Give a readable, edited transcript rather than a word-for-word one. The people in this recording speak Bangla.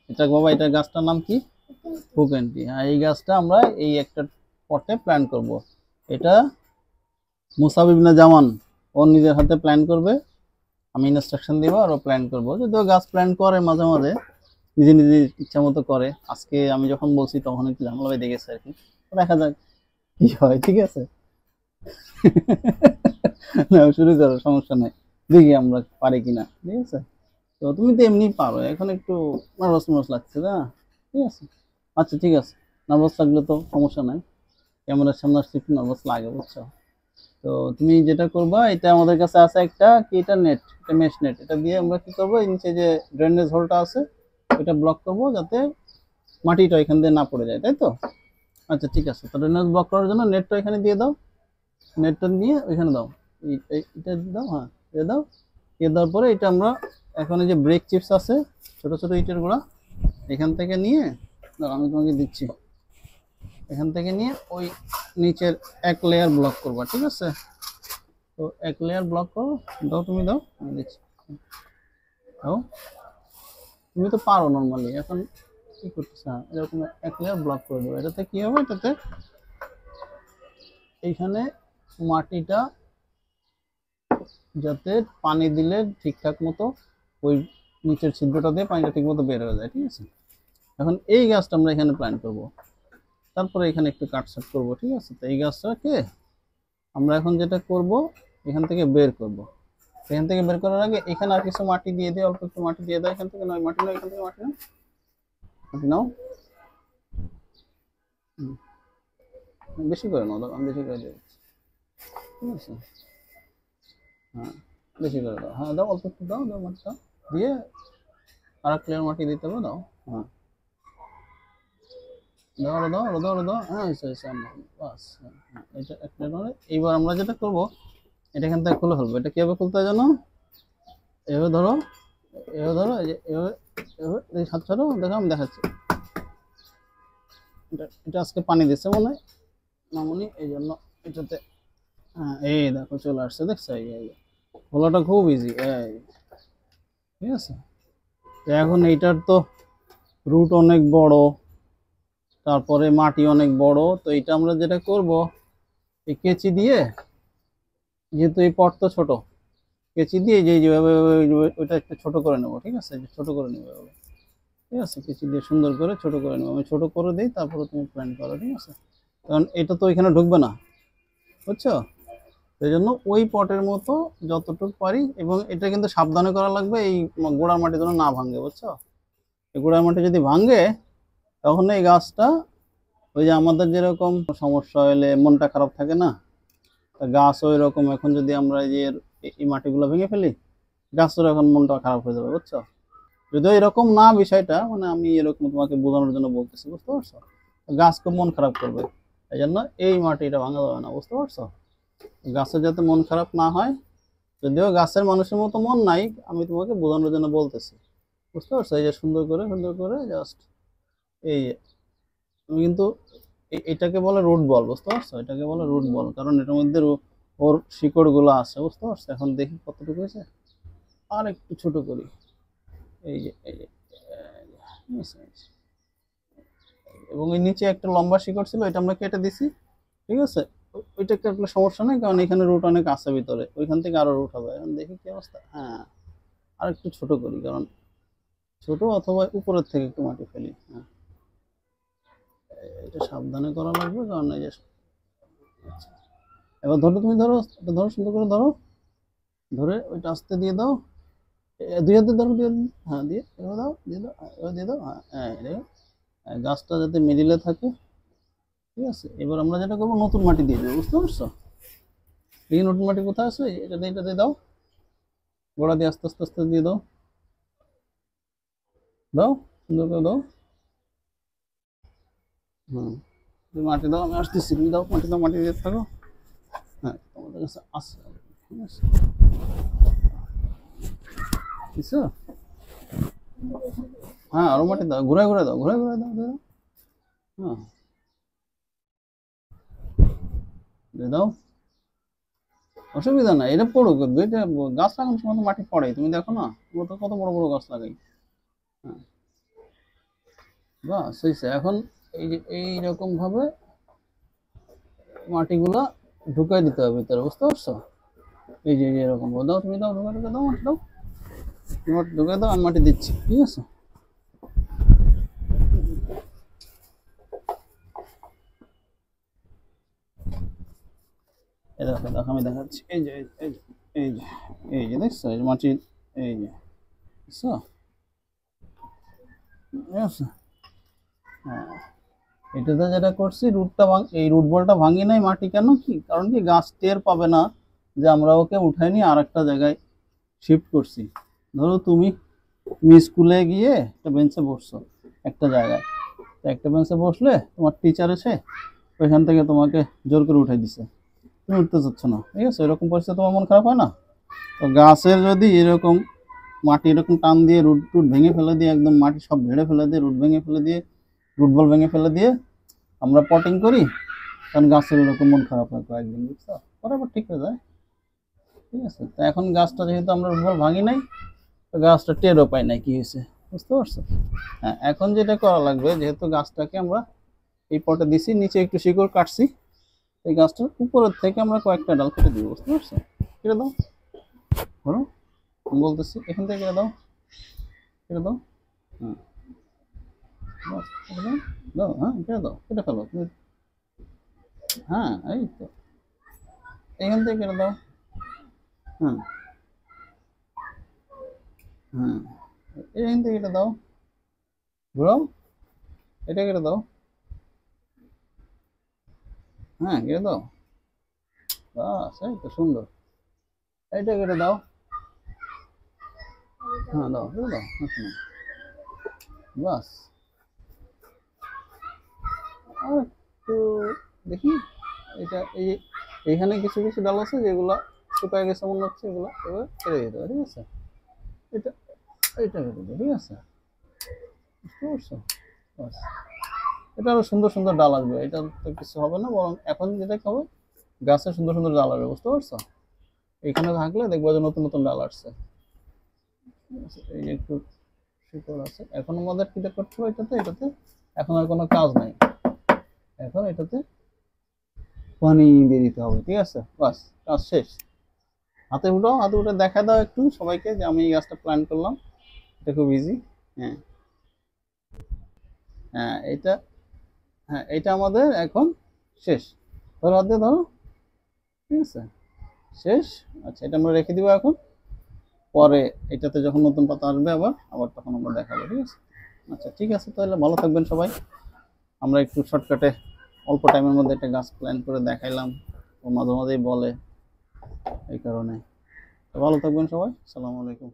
এটা বাবা, এটা গাছটার নাম কি? ফুকেনটি। হ্যাঁ, এই গাছটা আমরা এই একটা পটে প্ল্যান করব। এটা মুসাব ইবনে জামান ও নিজের হাতে প্ল্যান করবে, আমি ইনস্ট্রাকশন দিব আর ও প্ল্যান করবো। যদিও গাছ প্ল্যান করে মাঝে মাঝে, নিজে নিজে ইচ্ছা মতো করে। আজকে আমি যখন বলছি তখন একটু ঝামেলা বেঁধে গেছে আর কি। দেখা যাক কি হয়, ঠিক আছে। না, শুরু করো, সমস্যা নাই। দেখি আমরা পারি কিনা, ঠিক আছে। তো তুমি তো এমনি পারো, এখন একটু নার্ভাস নার্ভাস লাগছে না? ঠিক আছে, আচ্ছা ঠিক আছে। নার্ভাস লাগলে তো সমস্যা নাই, ক্যামেরার সামনে আসতে একটু নার্ভাস লাগে, বুঝছো। তো তুমি যেটা করবা, এটা আমাদের কাছে আছে একটা কি, এটা নেট, এটা মেশ নেট। এটা দিয়ে আমরা কি করবো, এই নিচে যে ড্রেনেজ হোলটা আছে ওইটা ব্লক করব, যাতে মাটিটা এখান দিয়ে না পড়ে যায়, তাই তো? আচ্ছা ঠিক আছে, তো ড্রেনেজ ব্লক করার জন্য নেটটা এখানে দিয়ে দাও। নেটটা নিয়ে ওইখানে দাও, এটা দাও, হ্যাঁ দিয়ে দাও। দিয়ে দেওয়ার পরে এটা আমরা এখন এই যে ব্রেক চিপস আছে, ছোট ছোট ইটের গুঁড়া, এখান থেকে নিয়ে, দাঁড়াও আমি তোমাকে দিচ্ছি, এখান থেকে নিয়ে ওই নিচের এক লেয়ার ব্লক করবা, ঠিক আছে। তো এক লেয়ার ব্লক করো, দাও তুমি দাও, আমি দিচ্ছি, দাও। তুমি তো পারো নর্মালি, এখন কি করতেছ? হ্যাঁ, এরকম এক লেয়ার ব্লক করে দেবো। এটাতে কি হবে, এটাতে এইখানে মাটিটা যাতে পানি দিলে ঠিকঠাক মতো ওই নিচের ছিদ্রটা দিয়ে পানিটা ঠিক মতো বের হয়ে যায়, ঠিক আছে। এখন এই গাছটা আমরা এখানে প্ল্যান করব, তারপরে এখানে একটু কাটছাট করব, ঠিক আছে। তো এই গাছটাকে আমরা এখন যেটা করব, এখান থেকে বের করব। এখান থেকে বের করার আগে এখানে আর কিছু মাটি দিয়ে দিই, অল্প একটু মাটি দিয়ে দাও এখান থেকে। নয় মাটি নাও, এখান থেকে মাটি নাও, মাটি নাও। বেশি করে নাও, দাও আমি বেশি করে দিই, ঠিক আছে। হ্যাঁ, বেশি করে দাও, হ্যাঁ দাও, অল্প একটু দাও, দাও মাটিটা দিয়ে আর এক লেয়ার মাটি দিতে হবে, দাও। হ্যাঁ দাও, আরো দাও, আরো দাও, আরো দাও, হ্যাঁ হয়েছে বাস। হ্যাঁ, এটা এক লেয়ার মানে এইবার আমরা যেটা করবো, এটা এখান থেকে খুলে ফেলবো। এটা কিভাবে খুলতে হয় জানো? এভাবে ধরো, এভাবে ধরো, এই যে এভাবে, এভাবে এই হাত ছাড়ো, দেখো আমি দেখাচ্ছি। এটা এটা আজকে পানি দিচ্ছে মনে হয় মামুনি, এই জন্য এটাতে, হ্যাঁ এই দেখো চলে আসছে, দেখছো? এই খোলাটা খুব ইজি, এই ঠিক আছে। তো এখন এইটার তো রুট অনেক বড়, তারপরে মাটি অনেক বড়। তো এটা আমরা যেটা করব, এই কেচি দিয়ে, যেহেতু এই পট তো ছোট, কেচি দিয়ে যে যেভাবে ওইটা একটু ছোট করে নেবো, ঠিক আছে, ছোট করে নেবো এভাবে, ঠিক আছে। কেচি দিয়ে সুন্দর করে ছোট করে নেবো, আমি ছোট করে দিই, তারপরে তুমি প্ল্যান করো, ঠিক আছে। কারণ এটা তো এখানে ঢুকবে না, বুঝছো। সেই জন্য ওই পটের মতো যতটুকু পারি, এবং এটা কিন্তু সাবধানে করা লাগবে, এই গোড়ার মাটি যেন না ভাঙে, বুঝছো। এই গোড়ার মাটি যদি ভাঙে, তখন এই গাছটা, ওই যে আমাদের যেরকম সমস্যা হলে মনটা খারাপ থাকে না, গাছ ওই রকম। এখন যদি আমরা এই যে এই মাটিগুলো ভেঙে ফেলি, গাছের এখন মনটা খারাপ হয়ে যাবে, বুঝছো। যদিও এরকম না বিষয়টা, মানে আমি এরকম তোমাকে বোঝানোর জন্য বলতেছি, বুঝতে পারছো। গাছ খুব মন খারাপ করবে, এই জন্য এই মাটিটা ভাঙা যাবে না, বুঝতে পারছো। গাছের যাতে মন খারাপ না হয়, যদিও গাছের মানুষের মতো মন নাই, আমি তোমাকে বোঝানোর জন্য বলতেছি, বুঝতে পারছো। এই যে সুন্দর করে সুন্দর করে জাস্ট এই, তুমি কিন্তু এটাকে বলে রুট বল, বুঝতে পারছো। এটাকে বলে রুট বল, কারণ এটার মধ্যে ওর শিকড় গুলো আছে, বুঝতে পারছো। এখন দেখি কতটুকু হয়েছে, আর একটু ছোট করি, এই যে এই যে, এবং এই নিচে একটা লম্বা শিকড় ছিল, এটা আমরা কেটে দিছি, ঠিক আছে। ওইটা কাটলে সমস্যা নেই, কারণ এখানে রুট অনেক আছে ভিতরে, ওইখান থেকে আরো রুট হবে। এখন দেখি কি অবস্থা। হ্যাঁ, আর একটু ছোট করি, কারণ ছোট, অথবা উপরের থেকে একটু মাটি ফেলি। হ্যাঁ, এটা সাবধানে করা লাগবে, কারণ এই যে, আচ্ছা, এবার ধরো, তুমি ধরো, এটা ধরো, সুন্দর করে ধরো, ধরে ওইটা আস্তে দিয়ে দাও। দুই হাতে ধরো, দুই হাতে, হ্যাঁ দিয়ে এবার দাও, দিয়ে দাও, এবার দিয়ে দাও, হ্যাঁ হ্যাঁ গাছটা যাতে মিডিলে থাকে, ঠিক আছে। এবার আমরা যেটা করবো, নতুন মাটি দিয়ে দেবো, বুঝতে পারছো। এই নতুন মাটি কোথায় আছে, এটা দিয়ে দাও, গোড়া দিয়ে আস্তে আস্তে আস্তে দিয়ে দাও, দাও, সুন্দর করে দাও। হুম, তুমি মাটি দাও, আমি আসতেছি, তুমি দাও মাটি, দাও, মাটি দিয়ে থাকো। হ্যাঁ, তোমাদের কাছে আসছে, ঠিক আছে, বুঝছো। হ্যাঁ, আরো মাটি দাও, ঘুরে ঘুরে দাও, ঘুরে ঘুরে দাও, দিয়ে দাও। হ্যাঁ, দিয়ে দাও, অসুবিধা নাই, এটা পড়ুক। এটা গাছ লাগানোর সময় তো মাটি পড়ে, তুমি দেখো না, আমরা তো কত বড় বড় গাছ লাগাই। হ্যাঁ, বাস হয়েছে। এখন এই যে এইরকম ভাবে মাটিগুলা ঢুকাই দিতে হবে ভিতরে, বুঝতে পারছো? এই যে এরকম দাও, তুমি দাও, ঢুকে ঢুকে দাও, মাটি দাও, মাটি ঢুকে দাও, আমি মাটি দিচ্ছি, ঠিক আছে? এই দেখো দেখো আমি দেখাচ্ছি, এই যে এই যে এই যে এই যে দেখছো, এই যে মাটি, এই যে বুঝছো? ঠিক আছে? হ্যাঁ, এটাতে যেটা করছি রুটটা এই রুট বলটা ভাঙি নাই। মাটি কেন, কি কারণ, কি গাছ টের পাবে না যে আমরা ওকে উঠাই নিয়ে আর একটা জায়গায় শিফট করছি। ধরো তুমি তুমি স্কুলে গিয়ে একটা বেঞ্চে বসছো একটা জায়গায়, তো একটা বেঞ্চে বসলে তোমার টিচার এসে ওইখান থেকে তোমাকে জোর করে উঠাই দিছে, তুমি উঠতে চাচ্ছ না, ঠিক আছে? এরকম পরিস্থিতি তোমার মন খারাপ হয় না? তো গাছের যদি এরকম মাটি এরকম টান দিয়ে রুট টুট ভেঙে ফেলে দিয়ে, একদম মাটি সব ঝেড়ে ফেলে দিয়ে, রুট ভেঙে ফেলে দিয়ে, রুট বল ভেঙে ফেলে দিয়ে আমরা পটিং করি, কারণ গাছের এরকম মন খারাপ হয় কয়েকদিন, বুঝছো? পরে আবার ঠিক হয়ে যায়, ঠিক আছে? তো এখন গাছটা যেহেতু আমরা রুট বল ভাঙি নাই, তো গাছটা টেরও পাই নাই কি হয়েছে, বুঝতে পারছো? হ্যাঁ, এখন যেটা করা লাগবে, যেহেতু গাছটাকে আমরা এই পটে দিছি, নিচে একটু শিকড় কাটছি, এই গাছটার উপরের থেকে আমরা কয়েকটা ডাল কেটে দিব, বুঝতে পারছো? কেটে দাও, ধরো আমি বলতেছি, এখান থেকে কেটে দাও, কেটে দাও। হ্যাঁ, বাস, কেটে দাও, দাও, হ্যাঁ কেটে দাও, কেটে ফেলো তুমি। হ্যাঁ, এই তো এখান থেকে কেটে দাও। হ্যাঁ, হ্যাঁ, এখান থেকে কেটে দাও, ঘুরো, এটা কেটে দাও। হ্যাঁ, কেটে দাও, বাস এই তো সুন্দর। এইটা কেটে দাও। হ্যাঁ, দাও, কেটে দাও, আচ্ছা, বাস। আর একটু দেখি, এটা এই এইখানে কিছু কিছু ডাল আছে যেগুলা শুকায় গেছে মনে হচ্ছে, এগুলো এবার কেটে দিতে হবে, ঠিক আছে? এটা এইটা কেটে দিও, ঠিক আছে? বুঝতে পারছো? বাস, এটা আরো সুন্দর সুন্দর ডাল আসবে, এটা তো কিছু হবে না, বরং এখন যেটা হবে গাছে সুন্দর সুন্দর ডাল আসবে, বুঝতে পারছো? এখানে থাকলে দেখবো যে নতুন নতুন ডাল আসছে, ঠিক আছে? এই যে একটু শিকড় আছে, এখন আমাদের কিটা করতে হবে এটাতে, এটাতে এখন আর কোনো কাজ নাই, এখন এটাতে পানি দিয়ে দিতে হবে, ঠিক আছে? বাস, কাজ শেষ। হাতে উঠাও, হাতে উঠে দেখা দাও একটু সবাইকে যে আমি এই গাছটা প্ল্যান করলাম, এটা খুব ইজি। হ্যাঁ, হ্যাঁ এটা, হ্যাঁ এটা আমাদের এখন শেষ। ধরো, হাত দিয়ে ধরো, ঠিক আছে? শেষ। আচ্ছা, এটা আমরা রেখে দিব এখন, পরে এটাতে যখন নতুন পাতা আসবে আবার আবার তখন আমরা দেখাবো, ঠিক আছে? আচ্ছা ঠিক আছে, তাহলে ভালো থাকবেন সবাই। আমরা একটু শর্টকাটে অল্প টাইমের মধ্যে একটা গাছ প্ল্যান করে দেখাইলাম, ও মাঝে মাঝেই বলে, এই কারণে। তো ভালো থাকবেন সবাই, আসসালামু আলাইকুম।